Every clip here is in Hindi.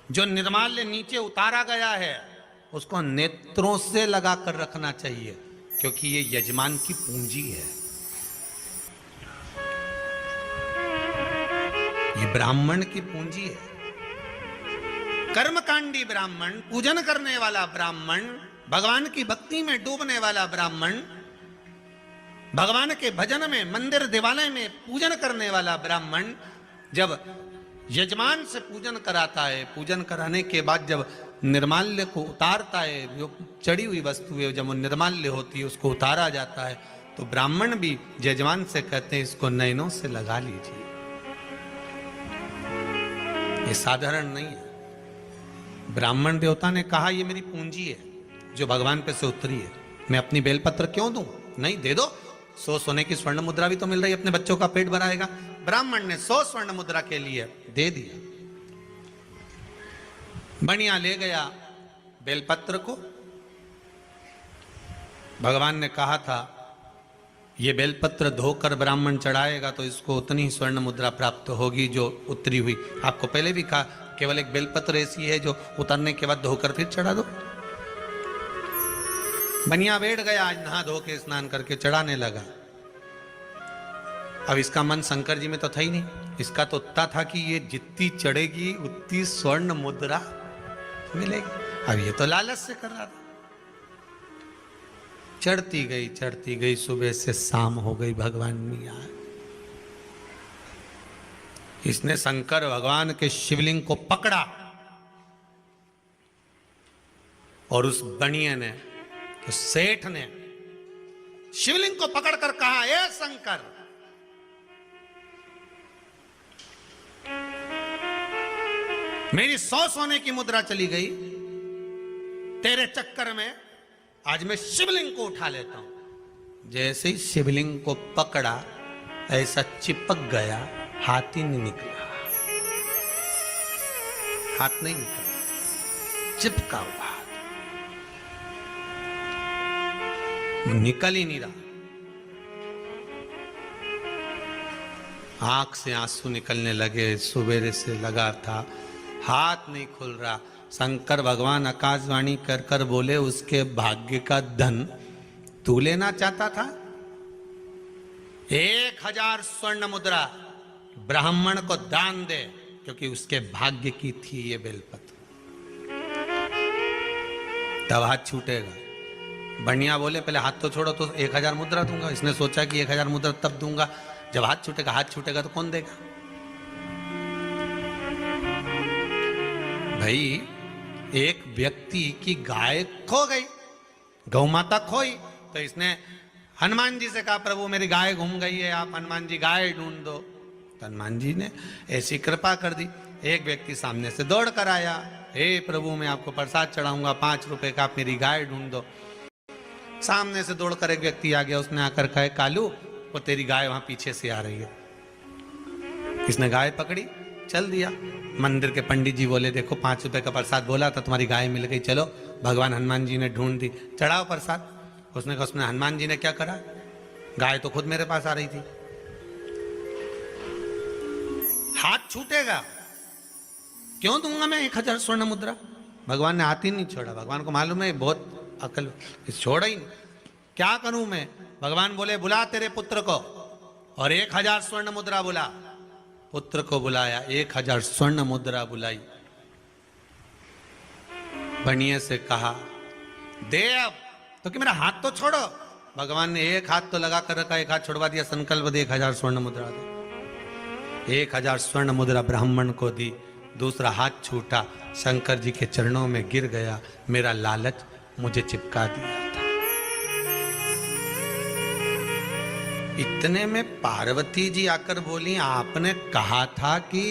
जो निर्माल्य नीचे उतारा गया है उसको नेत्रों से लगाकर रखना चाहिए, क्योंकि ये यजमान की पूंजी है। ये ब्राह्मण की पूंजी है। कर्मकांडी ब्राह्मण, पूजन करने वाला ब्राह्मण, भगवान की भक्ति में डूबने वाला ब्राह्मण, भगवान के भजन में, मंदिर दिवालय में पूजन करने वाला ब्राह्मण जब यजमान से पूजन कराता है, पूजन कराने के बाद जब निर्माल्य को उतारता है, जो चढ़ी हुई वस्तु है जब वो निर्माल्य होती है उसको उतारा जाता है, तो ब्राह्मण भी यजमान से कहते हैं इसको नयनों से लगा लीजिए। ये साधारण नहीं है। ब्राह्मण देवता ने कहा ये मेरी पूंजी है जो भगवान पे से उतरी है, मैं अपनी बेलपत्र क्यों दूं? नहीं, दे दो। 100 सोने की स्वर्ण मुद्रा भी तो मिल रही है, अपने बच्चों का पेट भराएगा। ब्राह्मण ने 100 स्वर्ण मुद्रा के लिए दे दिया। बढ़िया ले गया बेलपत्र को। भगवान ने कहा था ये बेलपत्र धोकर ब्राह्मण चढ़ाएगा तो इसको उतनी ही स्वर्ण मुद्रा प्राप्त होगी जो उतरी हुई। आपको पहले भी कहा केवल एक बेलपत्र ऐसी है जो उतरने के बाद धोकर फिर चढ़ा दो। बनिया बैठ गया, आज नहा धो के स्नान करके चढ़ाने लगा। अब इसका मन शंकर जी में तो था ही नहीं, इसका तो उतना था कि ये जितनी चढ़ेगी उतनी स्वर्ण मुद्रा मिलेगी। अब ये तो लालच से कर रहा था। चढ़ती गई, सुबह से शाम हो गई, भगवान नहीं आए। इसने शंकर भगवान के शिवलिंग को पकड़ा और उस बनिए ने, तो सेठ ने शिवलिंग को पकड़कर कहा, ए शंकर, मेरी 100 सोने की मुद्रा चली गई, तेरे चक्कर में आज मैं शिवलिंग को उठा लेता हूं। जैसे ही शिवलिंग को पकड़ा ऐसा चिपक गया, हाथ ही नहीं निकला। हाथ नहीं निकला, चिपका हुआ हाथ, निकल ही नहीं रहा। आंख से आंसू निकलने लगे, सुबेरे से लगा था, हाथ नहीं खुल रहा। शंकर भगवान आकाशवाणी कर कर बोले, उसके भाग्य का धन तू लेना चाहता था? 1000 स्वर्ण मुद्रा ब्राह्मण को दान दे, क्योंकि उसके भाग्य की थी ये बेलपत्र। तब हाथ छूटेगा। बनिया बोले पहले हाथ तो छोड़ो, तो 1000 मुद्रा दूंगा। इसने सोचा कि 1000 मुद्रा तब दूंगा जब हाथ छूटेगा। हाथ छूटेगा तो कौन देगा? भाई, एक व्यक्ति की गाय खो गई, गौ माता खोई, तो इसने हनुमान जी से कहा, प्रभु मेरी गाय घूम गई है, आप हनुमान जी गाय ढूंढ दो। तो हनुमान जी ने ऐसी कृपा कर दी। एक व्यक्ति सामने से दौड़ कर आया, हे प्रभु मैं आपको प्रसाद चढ़ाऊंगा, 5 रुपए का, आप मेरी गाय ढूंढ दो। सामने से दौड़कर एक व्यक्ति आ गया, उसने आकर कहा, कालू वो तेरी गाय वहां पीछे से आ रही है। इसने गाय पकड़ी, चल दिया। मंदिर के पंडित जी बोले, देखो 5 रुपए का प्रसाद बोला था, तुम्हारी गाय मिल गई, चलो। भगवान हनुमान जी ने ढूंढ दी, चढ़ाओ प्रसाद। उसने कहा, उसने हनुमान जी ने क्या करा, गाय तो खुद मेरे पास आ रही थी। हाथ छूटेगा, क्यों दूंगा मैं 1000 स्वर्ण मुद्रा? भगवान ने हाथ ही नहीं छोड़ा। भगवान को मालूम है बहुत अकल, छोड़ा ही नहीं। क्या करूं मैं? भगवान बोले, बुला तेरे पुत्र को, और 1000 स्वर्ण मुद्रा बुला। पुत्र को बुलाया, 1000 स्वर्ण मुद्रा बुलाई। बनिए से कहा, दे अब, तो कि मेरा हाथ तो छोड़ो। भगवान ने एक हाथ तो लगा कर रखा, एक हाथ छुड़वा दिया, संकल्प दे 1000 स्वर्ण मुद्रा दे। 1000 स्वर्ण मुद्रा ब्राह्मण को दी, दूसरा हाथ छूटा, शंकर जी के चरणों में गिर गया, मेरा लालच मुझे चिपका दिया था। इतने में पार्वती जी आकर बोली, आपने कहा था कि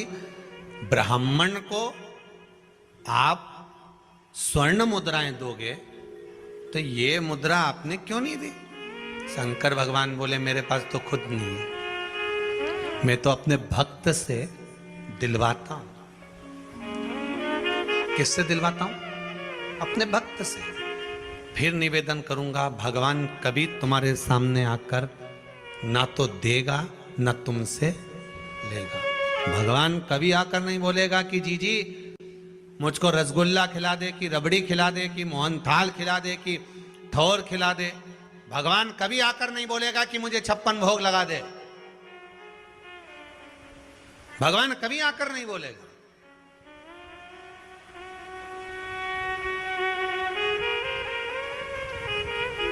ब्राह्मण को आप स्वर्ण मुद्राएं दोगे, तो ये मुद्रा आपने क्यों नहीं दी? शंकर भगवान बोले, मेरे पास तो खुद नहीं है, मैं तो अपने भक्त से दिलवाता हूं। किससे दिलवाता हूं? अपने भक्त से। फिर निवेदन करूंगा, भगवान कभी तुम्हारे सामने आकर ना तो देगा ना तुमसे लेगा। भगवान कभी आकर नहीं बोलेगा कि जी मुझको रसगुल्ला खिला दे, कि रबड़ी खिला दे, कि मोहनथाल खिला दे, कि थोर खिला दे। भगवान कभी आकर नहीं बोलेगा कि मुझे 56 भोग लगा दे। भगवान कभी आकर नहीं बोलेगा।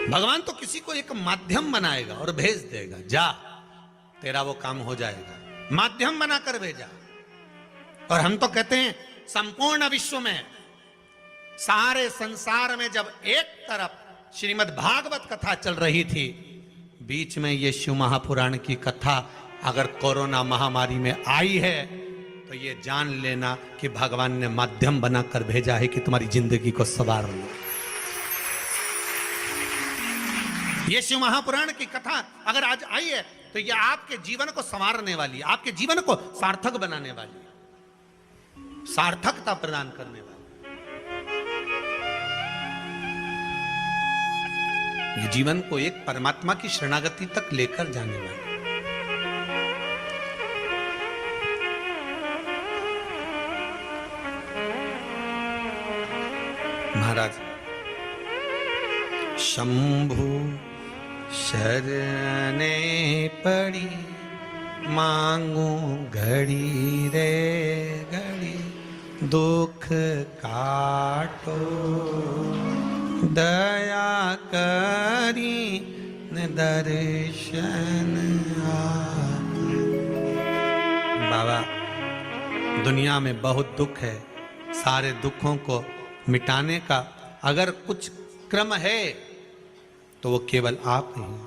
भगवान तो किसी को एक माध्यम बनाएगा और भेज देगा, जा तेरा वो काम हो जाएगा। माध्यम बनाकर भेजा। और हम तो कहते हैं संपूर्ण विश्व में, सारे संसार में जब एक तरफ श्रीमद् भागवत कथा चल रही थी, बीच में ये शिव महापुराण की कथा अगर कोरोना महामारी में आई है, तो ये जान लेना कि भगवान ने माध्यम बनाकर भेजा है कि तुम्हारी जिंदगी को संवार लो। ये शिव महापुराण की कथा अगर आज आई है, तो ये आपके जीवन को संवारने वाली, आपके जीवन को सार्थक बनाने वाली, सार्थकता प्रदान करने वाली। ये जीवन को एक परमात्मा की शरणागति तक लेकर जाने वाली। महाराज, शंभु शरणे पड़ी, मांगू घड़ी रे घड़ी, दुख काटो दया करी न दर्शन बाबा, दुनिया में बहुत दुख है। सारे दुखों को मिटाने का अगर कुछ क्रम है तो वो केवल आप ही हैं।